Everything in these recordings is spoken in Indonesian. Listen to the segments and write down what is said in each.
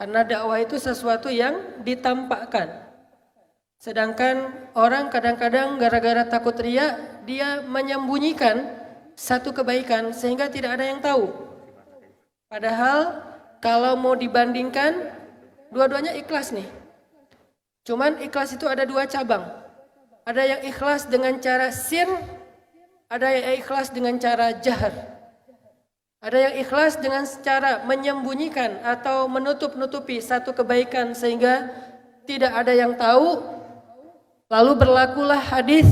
Karena dakwah itu sesuatu yang ditampakkan. Sedangkan orang kadang-kadang gara-gara takut riya, dia menyembunyikan satu kebaikan sehingga tidak ada yang tahu. Padahal kalau mau dibandingkan, dua-duanya ikhlas nih. Cuman ikhlas itu ada dua cabang. Ada yang ikhlas dengan cara sir, ada yang ikhlas dengan cara jahar. Ada yang ikhlas dengan cara menyembunyikan atau menutup-nutupi satu kebaikan sehingga tidak ada yang tahu. Lalu berlakulah hadis.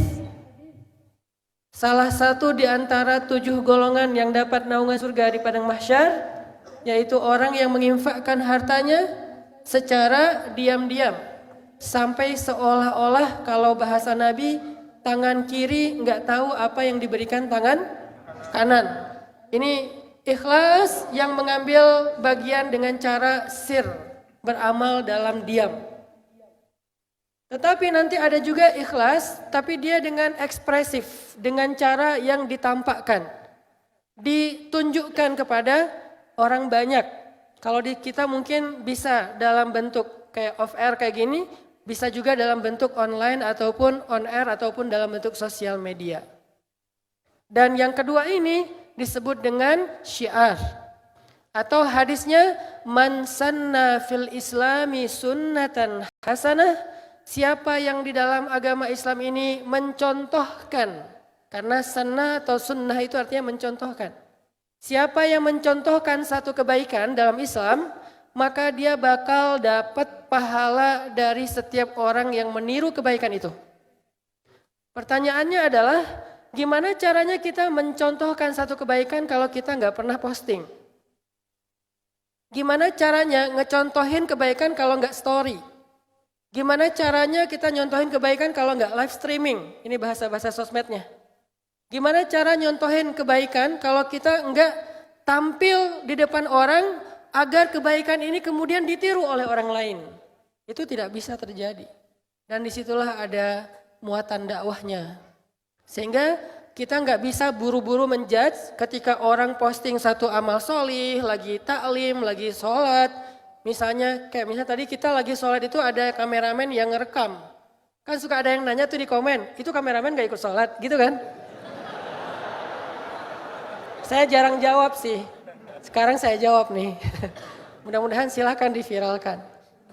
Salah satu di antara 7 golongan yang dapat naungan surga di padang mahsyar, yaitu orang yang menginfakkan hartanya secara diam-diam. Sampai seolah-olah kalau bahasa Nabi, tangan kiri nggak tahu apa yang diberikan tangan kanan. Ini ikhlas yang mengambil bagian dengan cara sir, beramal dalam diam. Tetapi nanti ada juga ikhlas, tapi dia dengan ekspresif, dengan cara yang ditampakkan, ditunjukkan kepada orang banyak. Kalau di kita mungkin bisa dalam bentuk kayak off air kayak gini, bisa juga dalam bentuk online ataupun on air ataupun dalam bentuk sosial media. Dan yang kedua ini disebut dengan syiar. Atau hadisnya, man sanna fil islami sunnatan hasanah, siapa yang di dalam agama Islam ini mencontohkan, karena sanna atau sunnah itu artinya mencontohkan. Siapa yang mencontohkan satu kebaikan dalam Islam, maka dia bakal dapat pahala dari setiap orang yang meniru kebaikan itu. Pertanyaannya adalah, gimana caranya kita mencontohkan satu kebaikan kalau kita nggak pernah posting? Gimana caranya ngecontohin kebaikan kalau nggak story? Gimana caranya kita nyontohin kebaikan kalau nggak live streaming? Ini bahasa-bahasa sosmednya. Gimana cara nyontohin kebaikan kalau kita nggak tampil di depan orang agar kebaikan ini kemudian ditiru oleh orang lain? Itu tidak bisa terjadi. Dan disitulah ada muatan dakwahnya. Sehingga kita nggak bisa buru-buru menjudge ketika orang posting satu amal solih, lagi taklim, lagi sholat. Misalnya tadi kita lagi sholat itu ada kameramen yang ngerekam. Kan suka ada yang nanya tuh di komen, itu kameramen gak ikut sholat gitu kan? Saya jarang jawab sih. Sekarang saya jawab nih. Mudah-mudahan silahkan diviralkan.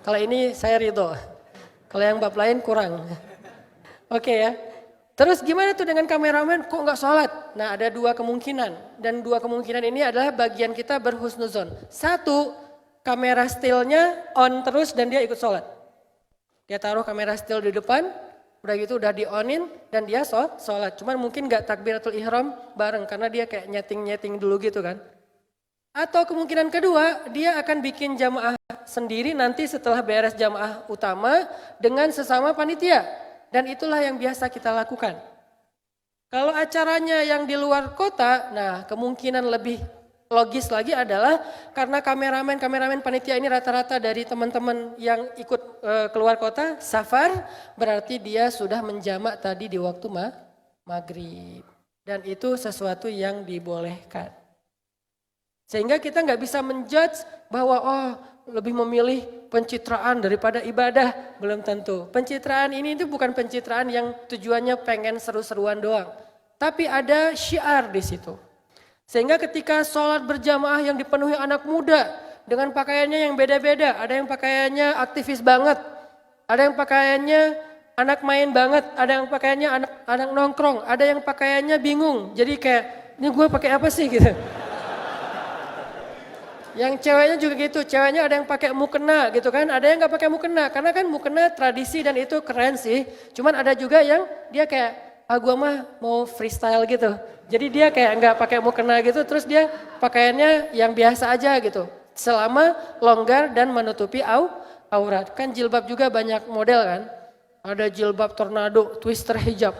Kalau ini saya ridho. Kalau yang bab lain kurang. Oke ya. Terus gimana tuh dengan kameramen kok nggak sholat? Nah ada dua kemungkinan. Dan dua kemungkinan ini adalah bagian kita berhusnuzon. Satu, kamera stillnya on terus dan dia ikut sholat. Dia taruh kamera still di depan. Udah gitu udah di-onin dan dia sholat. Cuman mungkin nggak takbiratul ihram bareng karena dia kayak nyeting-nyeting dulu gitu kan. Atau kemungkinan kedua, dia akan bikin jamaah sendiri nanti setelah beres jamaah utama dengan sesama panitia. Dan itulah yang biasa kita lakukan. Kalau acaranya yang di luar kota, nah kemungkinan lebih logis lagi adalah karena kameramen panitia ini rata-rata dari teman-teman yang ikut keluar kota, safar, berarti dia sudah menjamak tadi di waktu maghrib. Dan itu sesuatu yang dibolehkan. Sehingga kita nggak bisa menjudge bahwa lebih memilih pencitraan daripada ibadah. Belum tentu. Pencitraan ini itu bukan pencitraan yang tujuannya pengen seru-seruan doang. Tapi ada syiar di situ. Sehingga ketika sholat berjamaah yang dipenuhi anak muda dengan pakaiannya yang beda-beda. Ada yang pakaiannya aktivis banget. Ada yang pakaiannya anak main banget. Ada yang pakaiannya anak nongkrong. Ada yang pakaiannya bingung. Jadi kayak ini gue pakai apa sih gitu. Yang ceweknya juga gitu, ceweknya ada yang pakai mukena gitu kan, ada yang nggak pakai mukena, karena kan mukena tradisi dan itu keren sih. Cuman ada juga yang dia kayak, gua mah mau freestyle gitu. Jadi dia kayak nggak pakai mukena gitu, terus dia pakaiannya yang biasa aja gitu. Selama longgar dan menutupi aurat. Kan jilbab juga banyak model kan. Ada jilbab tornado, twister hijab.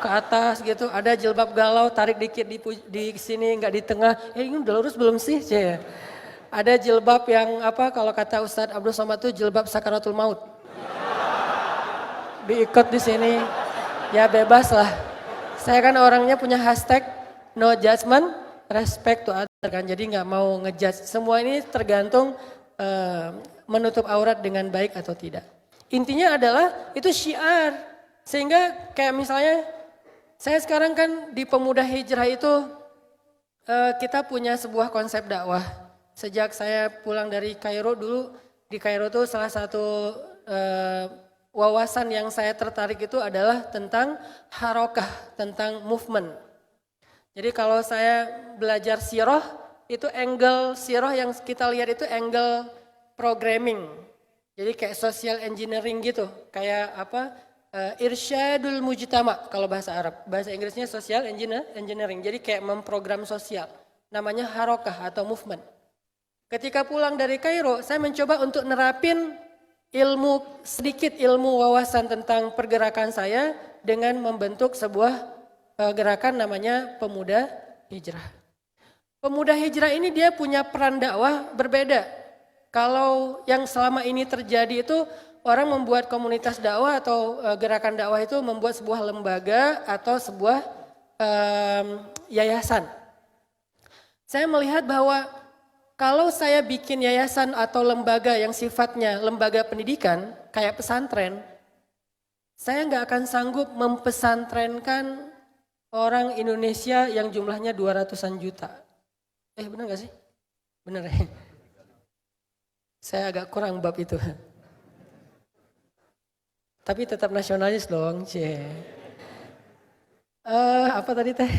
Ke atas gitu, ada jilbab galau, tarik dikit di sini, nggak di tengah. Ini udah lurus belum sih? Ada jilbab yang kalau kata Ustadz Abdul Somad tuh jilbab sakaratul maut. Diikat di sini, ya bebas lah. Saya kan orangnya punya hashtag no judgment, respect to other kan. Jadi nggak mau ngejudge. Semua ini tergantung menutup aurat dengan baik atau tidak. Intinya adalah itu syiar. Sehingga kayak misalnya saya sekarang kan di Pemuda Hijrah itu kita punya sebuah konsep dakwah. Sejak saya pulang dari Kairo dulu, di Kairo itu salah satu wawasan yang saya tertarik itu adalah tentang harokah, tentang movement. Jadi kalau saya belajar sirah, itu angle sirah yang kita lihat itu angle programming. Jadi kayak social engineering gitu, kayak apa? Irsyadul mujtama kalau bahasa Arab. Bahasa Inggrisnya social engineering. Jadi kayak memprogram sosial. Namanya harokah atau movement. Ketika pulang dari Kairo, saya mencoba untuk nerapin sedikit ilmu wawasan tentang pergerakan saya dengan membentuk sebuah gerakan namanya Pemuda Hijrah. Pemuda Hijrah ini dia punya peran dakwah berbeda. Kalau yang selama ini terjadi itu orang membuat komunitas dakwah atau gerakan dakwah itu membuat sebuah lembaga atau sebuah yayasan. Saya melihat bahwa kalau saya bikin yayasan atau lembaga yang sifatnya lembaga pendidikan kayak pesantren, saya nggak akan sanggup mempesantrenkan orang Indonesia yang jumlahnya 200-an juta. Benar gak sih? Benar ya? Saya agak kurang bab itu. Tapi tetap nasionalis dong, apa tadi teh?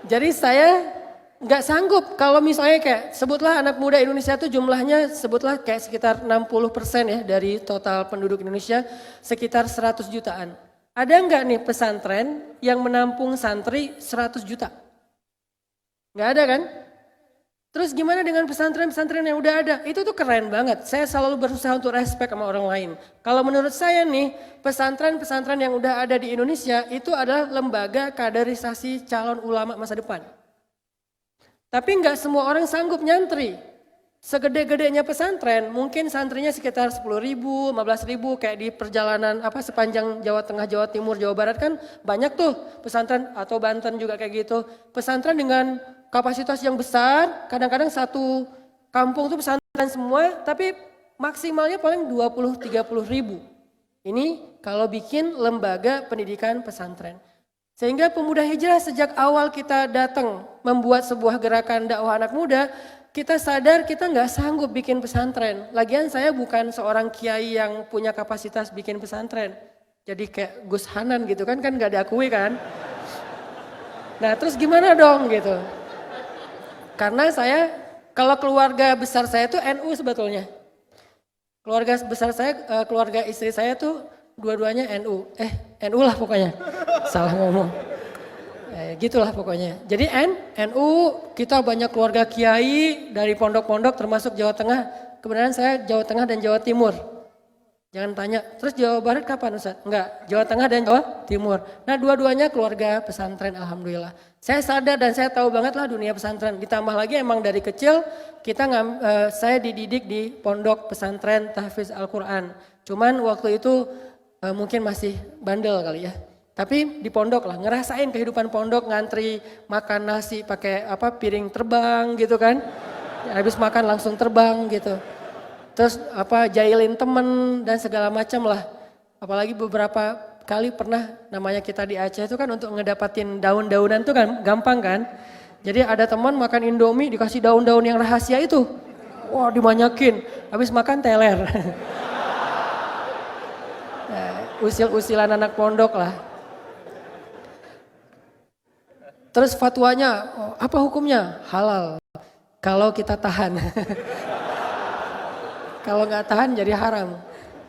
Jadi saya nggak sanggup kalau misalnya kayak sebutlah anak muda Indonesia itu jumlahnya sebutlah kayak sekitar 60% ya dari total penduduk Indonesia sekitar 100 jutaan. Ada nggak nih pesantren yang menampung santri 100 juta? Nggak ada kan? Terus gimana dengan pesantren-pesantren yang udah ada? Itu tuh keren banget. Saya selalu berusaha untuk respect sama orang lain. Kalau menurut saya nih, pesantren-pesantren yang udah ada di Indonesia itu adalah lembaga kaderisasi calon ulama masa depan. Tapi nggak semua orang sanggup nyantri. Segede-gedenya pesantren, mungkin santrinya sekitar 10.000, 15.000 kayak di perjalanan sepanjang Jawa Tengah, Jawa Timur, Jawa Barat kan banyak tuh pesantren atau Banten juga kayak gitu. Pesantren dengan kapasitas yang besar, kadang-kadang satu kampung tuh pesantren semua, tapi maksimalnya paling 20-30 ribu. Ini kalau bikin lembaga pendidikan pesantren. Sehingga Pemuda Hijrah sejak awal kita datang membuat sebuah gerakan dakwah anak muda, kita sadar kita nggak sanggup bikin pesantren. Lagian saya bukan seorang kiai yang punya kapasitas bikin pesantren. Jadi kayak Gus Hanan gitu kan nggak diakui kan. Nah terus gimana dong gitu. Karena saya, kalau keluarga besar saya itu NU sebetulnya. Keluarga besar saya, keluarga istri saya tuh dua-duanya NU. NU lah pokoknya, salah ngomong. Gitulah pokoknya. Jadi NU, kita banyak keluarga kiai dari pondok-pondok termasuk Jawa Tengah. Kebenaran saya Jawa Tengah dan Jawa Timur. Jangan tanya, terus Jawa Barat kapan Ustaz? Enggak, Jawa Tengah dan Jawa Timur. Nah dua-duanya keluarga pesantren alhamdulillah. Saya sadar dan saya tahu banget lah dunia pesantren. Ditambah lagi emang dari kecil saya dididik di pondok pesantren tahfiz Al-Quran. Cuman waktu itu mungkin masih bandel kali ya. Tapi di pondok lah, ngerasain kehidupan pondok, ngantri makan nasi pakai piring terbang gitu kan. Habis makan langsung terbang gitu. Terus jailin temen dan segala macam lah. Apalagi beberapa kali pernah namanya kita di Aceh itu kan untuk ngedapatin daun-daunan tuh kan gampang kan. Jadi ada teman makan Indomie dikasih daun-daun yang rahasia itu. Wah dibanyakin, habis makan teler. Usil-usilan anak pondok lah. Terus fatwanya, apa hukumnya? Halal. Kalau kita tahan. Kalau nggak tahan jadi haram.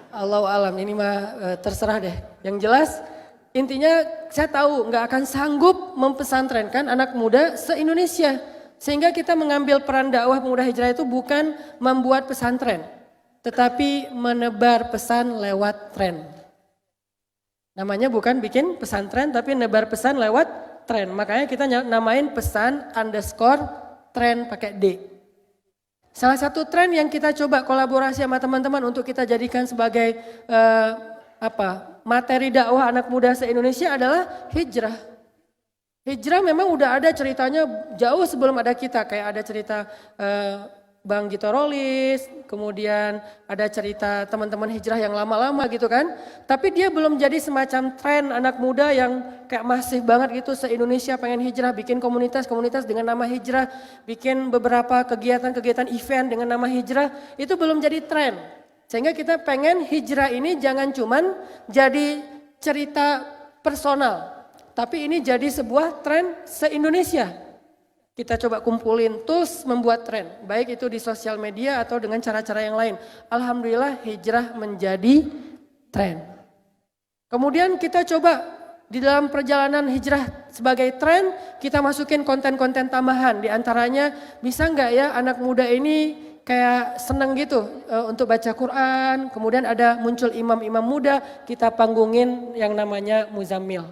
Allahu alam, ini mah terserah deh. Yang jelas intinya saya tahu nggak akan sanggup mempesantrenkan anak muda se-Indonesia. Sehingga kita mengambil peran dakwah Pemuda Hijrah itu bukan membuat pesantren. Tetapi menebar pesan lewat tren. Namanya bukan bikin pesantren tapi nebar pesan lewat tren. Makanya kita namain pesan _tren pakai D. Salah satu tren yang kita coba kolaborasi sama teman-teman untuk kita jadikan sebagai materi dakwah anak muda se-Indonesia adalah hijrah. Hijrah memang udah ada ceritanya jauh sebelum ada kita. Kayak ada cerita Bang Gito Rolis, kemudian ada cerita teman-teman hijrah yang lama-lama gitu kan. Tapi dia belum jadi semacam tren anak muda yang kayak masif banget gitu se-Indonesia pengen hijrah, bikin komunitas-komunitas dengan nama hijrah, bikin beberapa kegiatan-kegiatan event dengan nama hijrah, itu belum jadi tren. Sehingga kita pengen hijrah ini jangan cuman jadi cerita personal, tapi ini jadi sebuah tren se-Indonesia. Kita coba kumpulin tools membuat tren, baik itu di sosial media atau dengan cara-cara yang lain. Alhamdulillah hijrah menjadi tren. Kemudian kita coba di dalam perjalanan hijrah sebagai tren, kita masukin konten-konten tambahan. Di antaranya bisa nggak ya anak muda ini kayak seneng gitu untuk baca Quran. Kemudian ada muncul imam-imam muda, kita panggungin yang namanya Muzammil.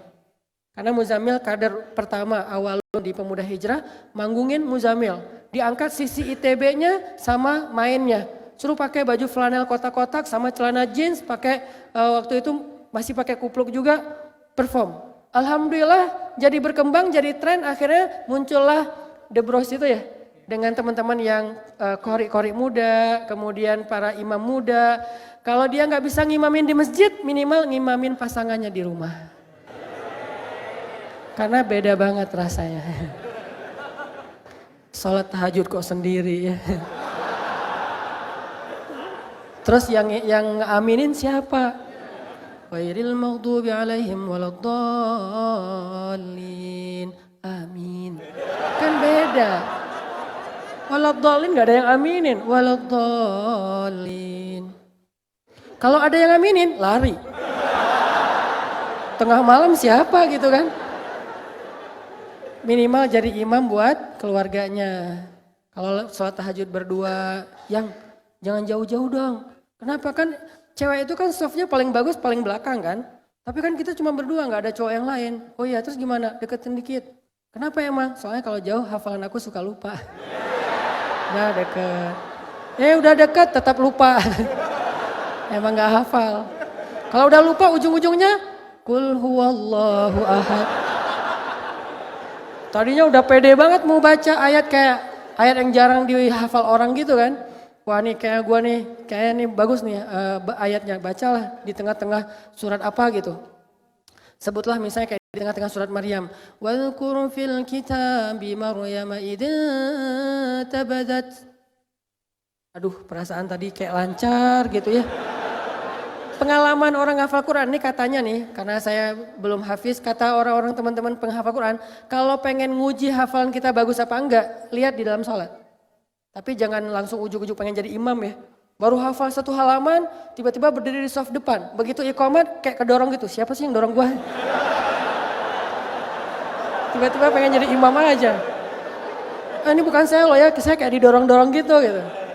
Karena Muzammil kader pertama awal di Pemuda Hijrah, manggungin Muzammil. Diangkat sisi ITB-nya sama mainnya. Suruh pakai baju flanel kotak-kotak sama celana jeans, pakai waktu itu masih pakai kupluk juga, perform. Alhamdulillah jadi berkembang, jadi tren, akhirnya muncullah The Bros itu ya. Dengan teman-teman yang kori-kori muda, kemudian para imam muda. Kalau dia nggak bisa ngimamin di masjid, minimal ngimamin pasangannya di rumah. Karena beda banget rasanya. Sholat tahajud kok sendiri ya. Terus yang aminin siapa? Ghairil maghdubi alaihim waladdallin. Amin. Kan beda. Waladdallin gak ada yang aminin. Waladdallin. Kalau ada yang aminin, lari. Tengah malam siapa gitu kan? Minimal jadi imam buat keluarganya. Kalau sholat tahajud berdua, yang jangan jauh-jauh dong. Kenapa kan cewek itu kan softnya paling bagus paling belakang kan. Tapi kan kita cuma berdua nggak ada cowok yang lain. Oh iya terus gimana? Deketin dikit. Kenapa emang? Soalnya kalau jauh hafalan aku suka lupa. Nah deket. Udah deket tetap lupa. Emang nggak hafal. Kalau udah lupa ujung-ujungnya Qul huwallahu ahad. Tadinya udah pede banget mau baca ayat kayak ayat yang jarang dihafal orang gitu kan. Wah nih kayak gua nih, kayaknya nih bagus nih ayatnya. Bacalah di tengah-tengah surat apa gitu. Sebutlah misalnya kayak di tengah-tengah surat Maryam. Wadhkur fil kitabi Maryam idza tabadat. Aduh perasaan tadi kayak lancar gitu ya. Pengalaman orang hafal Quran ini katanya nih, karena saya belum hafiz, kata orang-orang teman-teman penghafal Quran, kalau pengen nguji hafalan kita bagus apa enggak, lihat di dalam sholat. Tapi jangan langsung ujuk-ujuk pengen jadi imam ya. Baru hafal satu halaman, tiba-tiba berdiri di saf depan. Begitu iqamat kayak kedorong gitu, siapa sih yang dorong gua? Tiba-tiba pengen jadi imam aja. Ini bukan saya loh ya, saya kayak didorong-dorong gitu.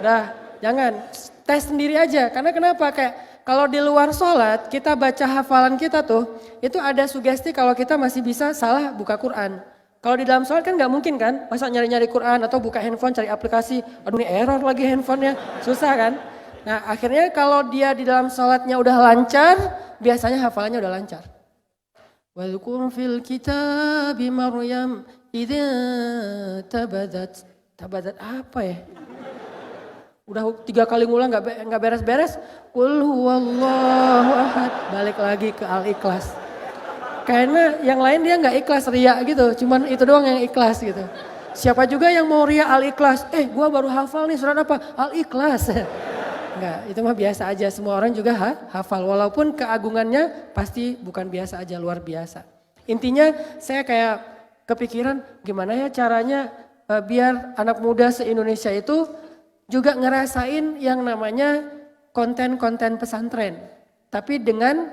Dah, jangan, tes sendiri aja. Karena kenapa? Kayak kalau di luar sholat kita baca hafalan kita tuh, itu ada sugesti kalau kita masih bisa salah buka Quran. Kalau di dalam sholat kan nggak mungkin kan, masa nyari-nyari Quran atau buka handphone cari aplikasi, aduh ini error lagi handphonenya, susah kan. Nah akhirnya kalau dia di dalam sholatnya udah lancar, biasanya hafalannya udah lancar. Wadhkur fil kitabi Maryam idza tabadat. Tabadat apa ya? Udah 3 kali ngulang nggak beres-beres. Qul huwallahu ahad. Balik lagi ke Al-Ikhlas. Karena yang lain dia nggak ikhlas ria gitu. Cuman itu doang yang ikhlas gitu. Siapa juga yang mau ria Al-Ikhlas. Gua baru hafal nih surat apa? Al-Ikhlas. Enggak, itu mah biasa aja. Semua orang juga hafal. Walaupun keagungannya pasti bukan biasa aja, luar biasa. Intinya saya kayak kepikiran gimana ya caranya biar anak muda se-Indonesia itu juga ngerasain yang namanya konten-konten pesantren. Tapi dengan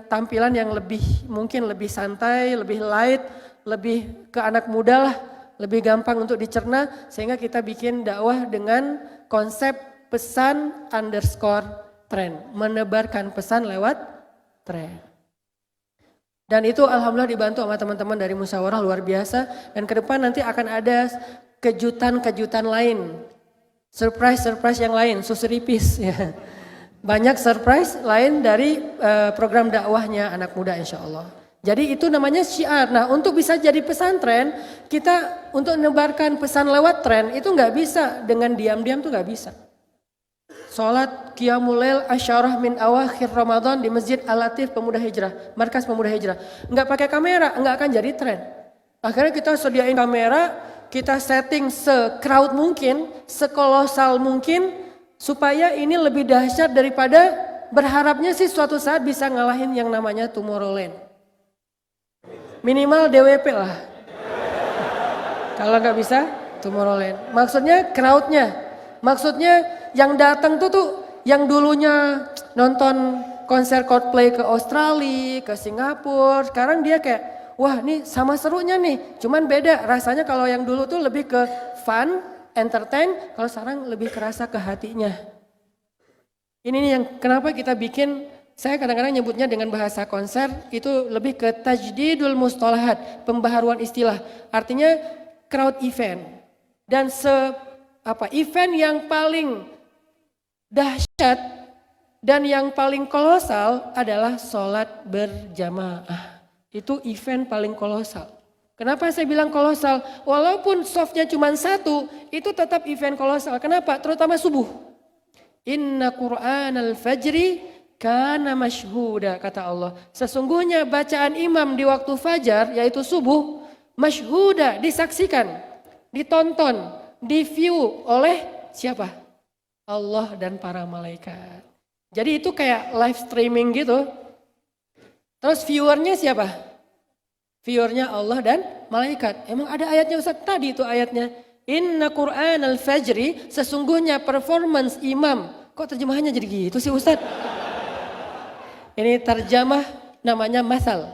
tampilan yang mungkin lebih santai, lebih light, lebih ke anak muda lah, lebih gampang untuk dicerna. Sehingga kita bikin dakwah dengan konsep pesan_tren, menebarkan pesan lewat tren. Dan itu alhamdulillah dibantu sama teman-teman dari musyawarah luar biasa. Dan ke depan nanti akan ada kejutan-kejutan lain, surprise yang lain, susuripis ya. Banyak surprise lain dari program dakwahnya anak muda insya Allah. Jadi itu namanya syiar. Nah untuk bisa jadi pesantren, kita untuk menebarkan pesan lewat tren itu nggak bisa. Dengan diam-diam tuh nggak bisa. Sholat Qiyamul Lail Asyarah min awakhir Ramadan di Masjid Al-Latif Pemuda Hijrah, Markas Pemuda Hijrah. Nggak pakai kamera, nggak akan jadi tren. Akhirnya kita sediain kamera, kita setting se-crowd mungkin, sekolosal mungkin, supaya ini lebih dahsyat daripada berharapnya sih suatu saat bisa ngalahin yang namanya Tomorrowland. Minimal DWP lah. Kalau nggak bisa, Tomorrowland. Maksudnya crowdnya. Maksudnya yang datang tuh yang dulunya nonton konser Coldplay ke Australia, ke Singapura. Sekarang dia kayak, wah nih sama serunya nih. Cuman beda rasanya kalau yang dulu tuh lebih ke fun, entertain. Kalau sekarang lebih kerasa ke hatinya. Ini nih yang kenapa kita bikin. Saya kadang-kadang nyebutnya dengan bahasa konser itu lebih ke tajdidul mustalahat, pembaharuan istilah. Artinya crowd event. Dan event yang paling dahsyat dan yang paling kolosal adalah sholat berjamaah. Itu event paling kolosal. Kenapa saya bilang kolosal? Walaupun softnya cuma satu, itu tetap event kolosal. Kenapa? Terutama subuh. Inna Qur'anal fajri kana masyhuda, kata Allah. Sesungguhnya bacaan imam di waktu fajar yaitu subuh masyhuda, disaksikan, ditonton, di-view oleh siapa? Allah dan para malaikat. Jadi itu kayak live streaming gitu. Terus viewernya siapa? Viewernya Allah dan malaikat. Emang ada ayatnya Ustaz? Tadi itu ayatnya. Inna Qur'anal fajri, sesungguhnya performance imam. Kok terjemahannya jadi gitu sih Ustaz? Ini terjemah namanya masal.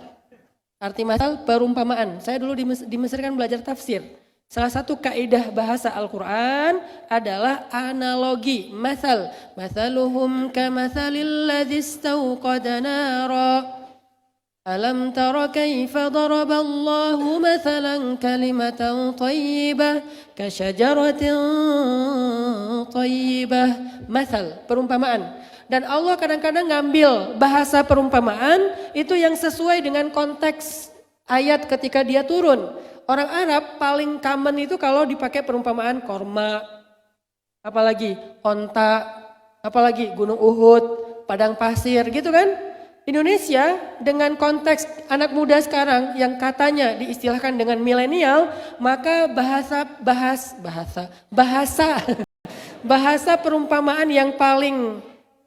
Arti masal perumpamaan. Saya dulu di Mesir kan belajar tafsir. Salah satu kaidah bahasa Al-Quran adalah analogi. Masal. Masaluhum kamathalil ladzi istawqada nara. Alam tara kaifa daraballahu mathalan kalimatan thayyibah kasyajaratin thayyibah. Masal, perumpamaan. Dan Allah kadang-kadang ngambil bahasa perumpamaan itu yang sesuai dengan konteks ayat ketika dia turun. Orang Arab paling common itu kalau dipakai perumpamaan korma, apalagi onta, apalagi gunung Uhud, padang pasir gitu kan. Indonesia dengan konteks anak muda sekarang yang katanya diistilahkan dengan milenial, maka bahasa perumpamaan yang paling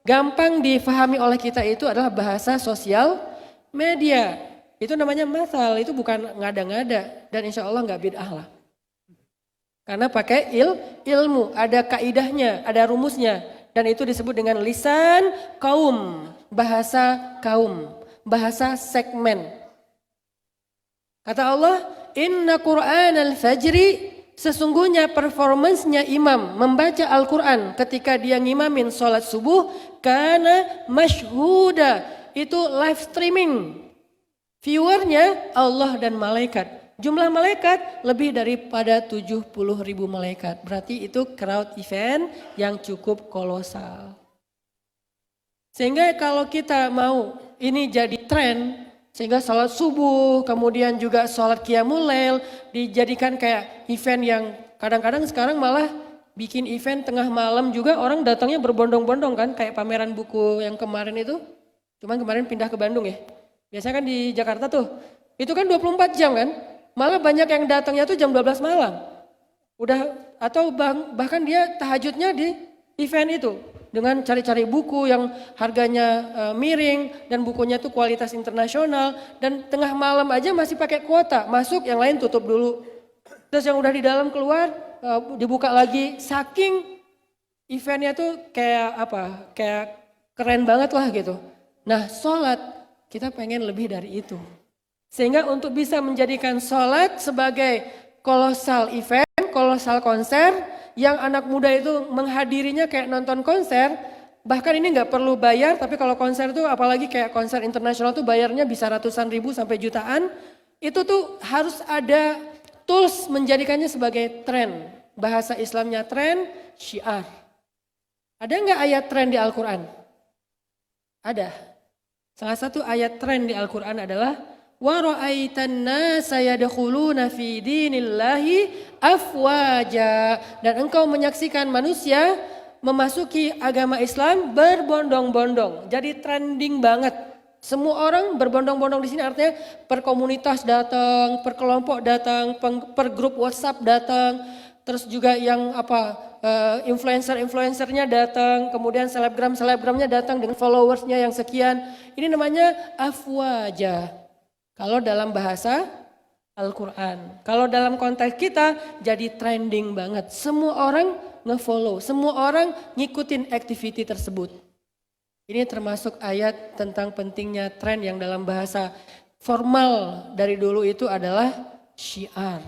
gampang difahami oleh kita itu adalah bahasa sosial media. Itu namanya masal, itu bukan ngada-ngada dan insya Allah nggak bid'ah lah. Karena pakai ilmu, ada kaidahnya, ada rumusnya. Dan itu disebut dengan lisan kaum, bahasa segmen. Kata Allah, inna Qur'anal fajri, sesungguhnya performancenya imam membaca Al-Quran ketika dia ngimamin sholat subuh, karena masyhuda, itu live streaming. Viewernya Allah dan malaikat. Jumlah malaikat lebih daripada 70.000 malaikat. Berarti itu crowd event yang cukup kolosal. Sehingga kalau kita mau ini jadi tren, sehingga sholat subuh, kemudian juga sholat Qiyamul Lail dijadikan kayak event yang kadang-kadang sekarang malah bikin event tengah malam juga orang datangnya berbondong-bondong kan. Kayak pameran buku yang kemarin itu, cuman kemarin pindah ke Bandung ya. Biasanya kan di Jakarta tuh, itu kan 24 jam kan. Malah banyak yang datangnya tuh jam 12 malam. Atau bahkan dia tahajudnya di event itu. Dengan cari-cari buku yang harganya miring dan bukunya tuh kualitas internasional. Dan tengah malam aja masih pakai kuota. Masuk, yang lain tutup dulu. Terus yang udah di dalam keluar, dibuka lagi. Saking eventnya tuh kayak keren banget lah gitu. Nah sholat, kita pengen lebih dari itu. Sehingga untuk bisa menjadikan sholat sebagai kolosal event, kolosal konser, yang anak muda itu menghadirinya kayak nonton konser, bahkan ini nggak perlu bayar, tapi kalau konser itu apalagi kayak konser internasional tuh bayarnya bisa ratusan ribu sampai jutaan, itu tuh harus ada tools menjadikannya sebagai tren. Bahasa Islamnya tren, syiar. Ada nggak ayat tren di Al-Quran? Ada. Salah satu ayat tren di Al-Quran adalah wa ra'aitan nasa yadkhuluna fi dinillahi afwaja, dan engkau menyaksikan manusia memasuki agama Islam berbondong-bondong. Jadi trending banget. Semua orang berbondong-bondong di sini, artinya per komunitas datang, per kelompok datang, per grup WhatsApp datang, terus juga yang influencer-influencernya datang, kemudian selebgram-selebgramnya datang dengan followersnya yang sekian. Ini namanya afwaja. Kalau dalam bahasa Al-Quran. Kalau dalam konteks kita jadi trending banget. Semua orang nge-follow, semua orang ngikutin activity tersebut. Ini termasuk ayat tentang pentingnya tren yang dalam bahasa formal dari dulu itu adalah syiar.